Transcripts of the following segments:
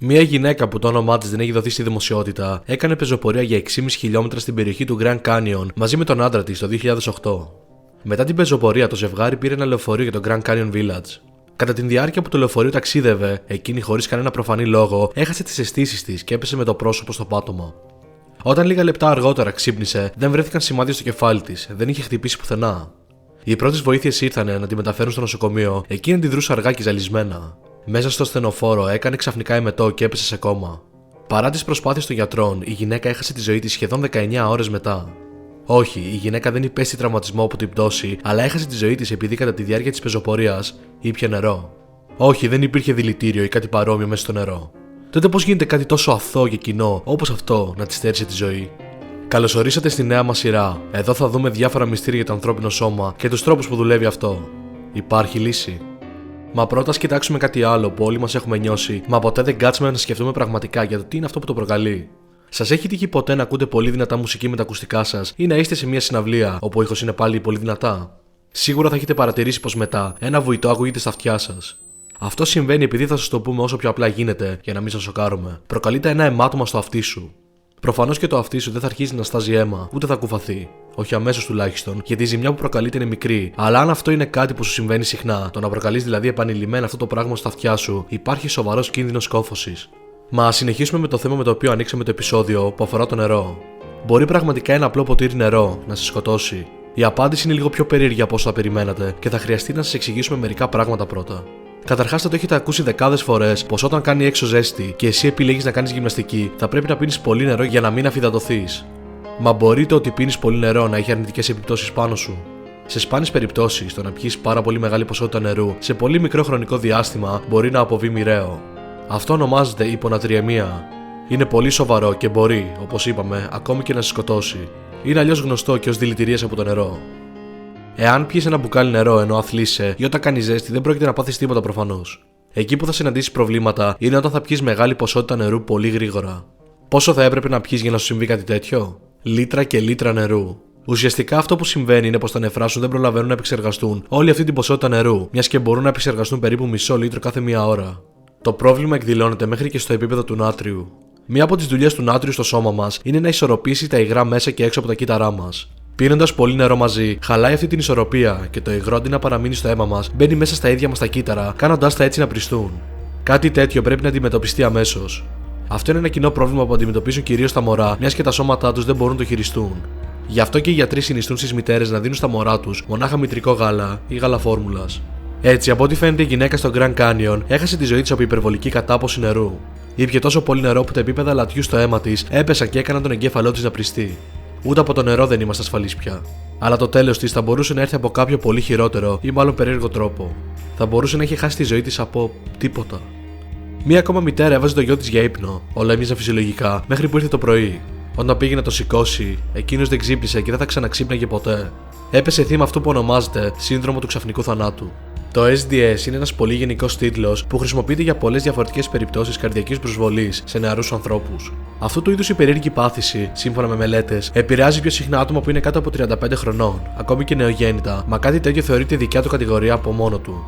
Μια γυναίκα που το όνομά της δεν έχει δοθεί στη δημοσιότητα έκανε πεζοπορία για 6,5 χιλιόμετρα στην περιοχή του Grand Canyon μαζί με τον άντρα της το 2008. Μετά την πεζοπορία, το ζευγάρι πήρε ένα λεωφορείο για το Grand Canyon Village. Κατά τη διάρκεια που το λεωφορείο ταξίδευε, εκείνη χωρίς κανένα προφανή λόγο έχασε τις αισθήσεις της και έπεσε με το πρόσωπο στο πάτωμα. Όταν λίγα λεπτά αργότερα ξύπνησε, δεν βρέθηκαν σημάδια στο κεφάλι της, δεν είχε χτυπήσει πουθενά. Οι πρώτες βοήθειες ήρθαν να τη μεταφέρουν στο νοσοκομείο, εκείνη αντιδρούσε αργά και ζαλισμένα. Μέσα στο ασθενοφόρο έκανε ξαφνικά εμετό και έπεσε σε κόμμα. Παρά τις προσπάθειες των γιατρών, η γυναίκα έχασε τη ζωή της σχεδόν 19 ώρες μετά. Όχι, η γυναίκα δεν υπέστη τραυματισμό από την πτώση, αλλά έχασε τη ζωή της επειδή κατά τη διάρκεια της πεζοπορίας ήπια νερό. Όχι, δεν υπήρχε δηλητήριο ή κάτι παρόμοιο μέσα στο νερό. Τότε πώς γίνεται κάτι τόσο αθώο και κοινό όπως αυτό να της στέρισε τη ζωή? Καλωσορίσατε στη νέα μας σειρά. Εδώ θα δούμε διάφορα μυστήρια για το ανθρώπινο σώμα και τους τρόπους που δουλεύει αυτό. Υπάρχει λύση? Μα πρώτα ας κοιτάξουμε κάτι άλλο που όλοι μας έχουμε νιώσει, μα ποτέ δεν κάτσουμε να σκεφτούμε πραγματικά για το τι είναι αυτό που το προκαλεί. Σας έχει τύχει ποτέ να ακούτε πολύ δυνατά μουσική με τα ακουστικά σας ή να είστε σε μια συναυλία όπου ο ήχος είναι πάλι πολύ δυνατά? Σίγουρα θα έχετε παρατηρήσει πως μετά ένα βουητό ακούγεται στα αυτιά σας. Αυτό συμβαίνει επειδή θα σας το πούμε όσο πιο απλά γίνεται για να μην σας σοκάρουμε. Προκαλείται ένα αιμάτωμα στο αυτί σου. Προφανώς και το αυτί σου δεν θα αρχίσει να στάζει αίμα, ούτε θα κουφαθεί. Όχι αμέσως τουλάχιστον, γιατί η ζημιά που προκαλείται είναι μικρή. Αλλά αν αυτό είναι κάτι που σου συμβαίνει συχνά, το να προκαλείς δηλαδή επανειλημμένα αυτό το πράγμα στα αυτιά σου, υπάρχει σοβαρός κίνδυνος κόφωσης. Μα ας συνεχίσουμε με το θέμα με το οποίο ανοίξαμε το επεισόδιο που αφορά το νερό. Μπορεί πραγματικά ένα απλό ποτήρι νερό να σε σκοτώσει? Η απάντηση είναι λίγο πιο περίεργη από όσο θα περιμένατε και θα χρειαστεί να σας εξηγήσουμε μερικά πράγματα πρώτα. Καταρχάς, θα το έχετε ακούσει δεκάδες φορές πως όταν κάνει έξω ζέστη και εσύ επιλέγεις να κάνεις γυμναστική, θα πρέπει να πίνεις πολύ νερό για να μην αφυδατωθείς. Μα μπορεί το ότι πίνεις πολύ νερό να έχει αρνητικές επιπτώσεις πάνω σου? Σε σπάνιες περιπτώσεις, το να πιείς πάρα πολύ μεγάλη ποσότητα νερού σε πολύ μικρό χρονικό διάστημα μπορεί να αποβεί μοιραίο. Αυτό ονομάζεται υπονατριεμία. Είναι πολύ σοβαρό και μπορεί, όπως είπαμε, ακόμη και να σε σκοτώσει. Είναι αλλιώς γνωστό και ως δηλητηρίες από το νερό. Εάν πιεις ένα μπουκάλι νερό ενώ αθλείσαι ή όταν κάνει ζέστη, δεν πρόκειται να πάθεις τίποτα προφανώς. Εκεί που θα συναντήσεις προβλήματα είναι όταν θα πιεις μεγάλη ποσότητα νερού πολύ γρήγορα. Πόσο θα έπρεπε να πιεις για να σου συμβεί κάτι τέτοιο? Λίτρα και λίτρα νερού. Ουσιαστικά αυτό που συμβαίνει είναι πως τα νεφρά σου δεν προλαβαίνουν να επεξεργαστούν όλη αυτή την ποσότητα νερού, μιας και μπορούν να επεξεργαστούν περίπου μισό λίτρο κάθε μία ώρα. Το πρόβλημα εκδηλώνεται μέχρι και στο επίπεδο του νάτριου. Μία από τις δουλειές του νάτριου στο σώμα μας είναι να ισορροπήσει τα υγρά μέσα και έξω από τα κύτταρά μας. Πίνοντας πολύ νερό μαζί, χαλάει αυτή την ισορροπία και το υγρό αντί να παραμείνει στο αίμα μας, μπαίνει μέσα στα ίδια μας τα κύτταρα, κάνοντάς τα έτσι να πριστούν. Κάτι τέτοιο πρέπει να αντιμετωπιστεί αμέσως. Αυτό είναι ένα κοινό πρόβλημα που αντιμετωπίζουν κυρίως τα μωρά, μιας και τα σώματά τους δεν μπορούν να το χειριστούν. Γι' αυτό και οι γιατροί συνιστούν στις μητέρες να δίνουν στα μωρά τους μονάχα μητρικό γάλα ή γάλα φόρμουλας. Έτσι, από ό,τι φαίνεται, η γυναίκα στο Grand Canyon έχασε τη ζωή της από υπερβολική κατάποση νερού. Ήπιε τόσο πολύ νερό που τα επίπεδα λατιού στο αίμα της έπεσαν και έκαναν τον εγκέφαλό της να πριστεί. Ούτε από το νερό δεν είμαστε ασφαλείς πια. Αλλά το τέλος της θα μπορούσε να έρθει από κάποιο πολύ χειρότερο ή μάλλον περίεργο τρόπο. Θα μπορούσε να έχει χάσει τη ζωή της από τίποτα. Μία ακόμα μητέρα έβαζε το γιο της για ύπνο, όλα έμοιαζαν φυσιολογικά, μέχρι που ήρθε το πρωί. Όταν πήγε να το σηκώσει, εκείνος δεν ξύπνησε και δεν θα ξαναξύπναγε ποτέ. Έπεσε θύμα αυτού που ονομάζεται σύνδρομο του ξαφνικού θανάτου. Το SDS είναι ένας πολύ γενικός τίτλος που χρησιμοποιείται για πολλές διαφορετικές περιπτώσεις καρδιακής προσβολής σε νεαρούς ανθρώπους. Αυτού του είδους η περίεργη πάθηση, σύμφωνα με μελέτες, επηρεάζει πιο συχνά άτομα που είναι κάτω από 35 χρονών, ακόμη και νεογέννητα, μα κάτι τέτοιο θεωρείται δικιά του κατηγορία από μόνο του.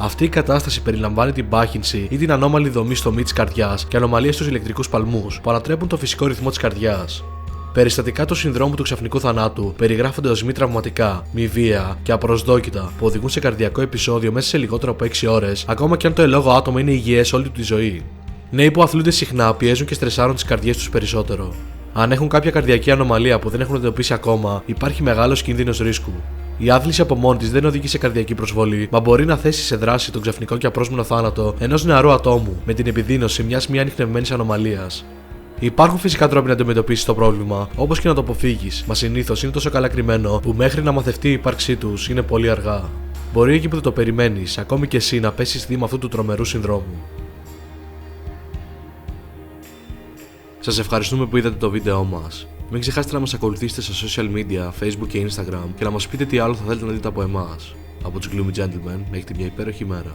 Αυτή η κατάσταση περιλαμβάνει την πάχυνση ή την ανώμαλη δομή στο μυ της καρδιάς και ανομαλίες στους ηλεκτρικούς παλμούς που ανατρέπουν το φυσικό ρυθμό της καρδιάς. Περιστατικά του συνδρόμου του ξαφνικού θανάτου περιγράφονται ως μη τραυματικά, μη βία και απροσδόκητα που οδηγούν σε καρδιακό επεισόδιο μέσα σε λιγότερο από 6 ώρες, ακόμα και αν το ελόγω άτομο είναι υγιές όλη του τη ζωή. Νέοι που αθλούνται συχνά πιέζουν και στρεσάρουν τις καρδιές τους περισσότερο. Αν έχουν κάποια καρδιακή ανομαλία που δεν έχουν εντοπίσει ακόμα, υπάρχει μεγάλος κίνδυνος ρίσκου. Η άθληση από μόνη της δεν οδηγεί σε καρδιακή προσβολή, μα μπορεί να θέσει σε δράση τον ξαφνικό και απρόσμενο θάνατο ενός νεαρού ατόμου με την επιδείνωση μιας μη ανιχνευμένης ανομαλίας. Υπάρχουν φυσικά τρόποι να αντιμετωπίσεις το πρόβλημα, όπως και να το αποφύγεις, μα συνήθως είναι τόσο καλά κρυμμένο που μέχρι να μαθευτεί η ύπαρξή τους είναι πολύ αργά. Μπορεί εκεί που δεν το περιμένεις, ακόμη και εσύ να πέσεις θύμα αυτού του τρομερού συνδρόμου. Σας ευχαριστούμε που είδατε το βίντεό μας. Μην ξεχάσετε να μας ακολουθήσετε στα social media, Facebook και Instagram και να μας πείτε τι άλλο θα θέλετε να δείτε από εμάς. Από τους Gloomy Gentlemen, έχετε μια υπέροχη μέρα.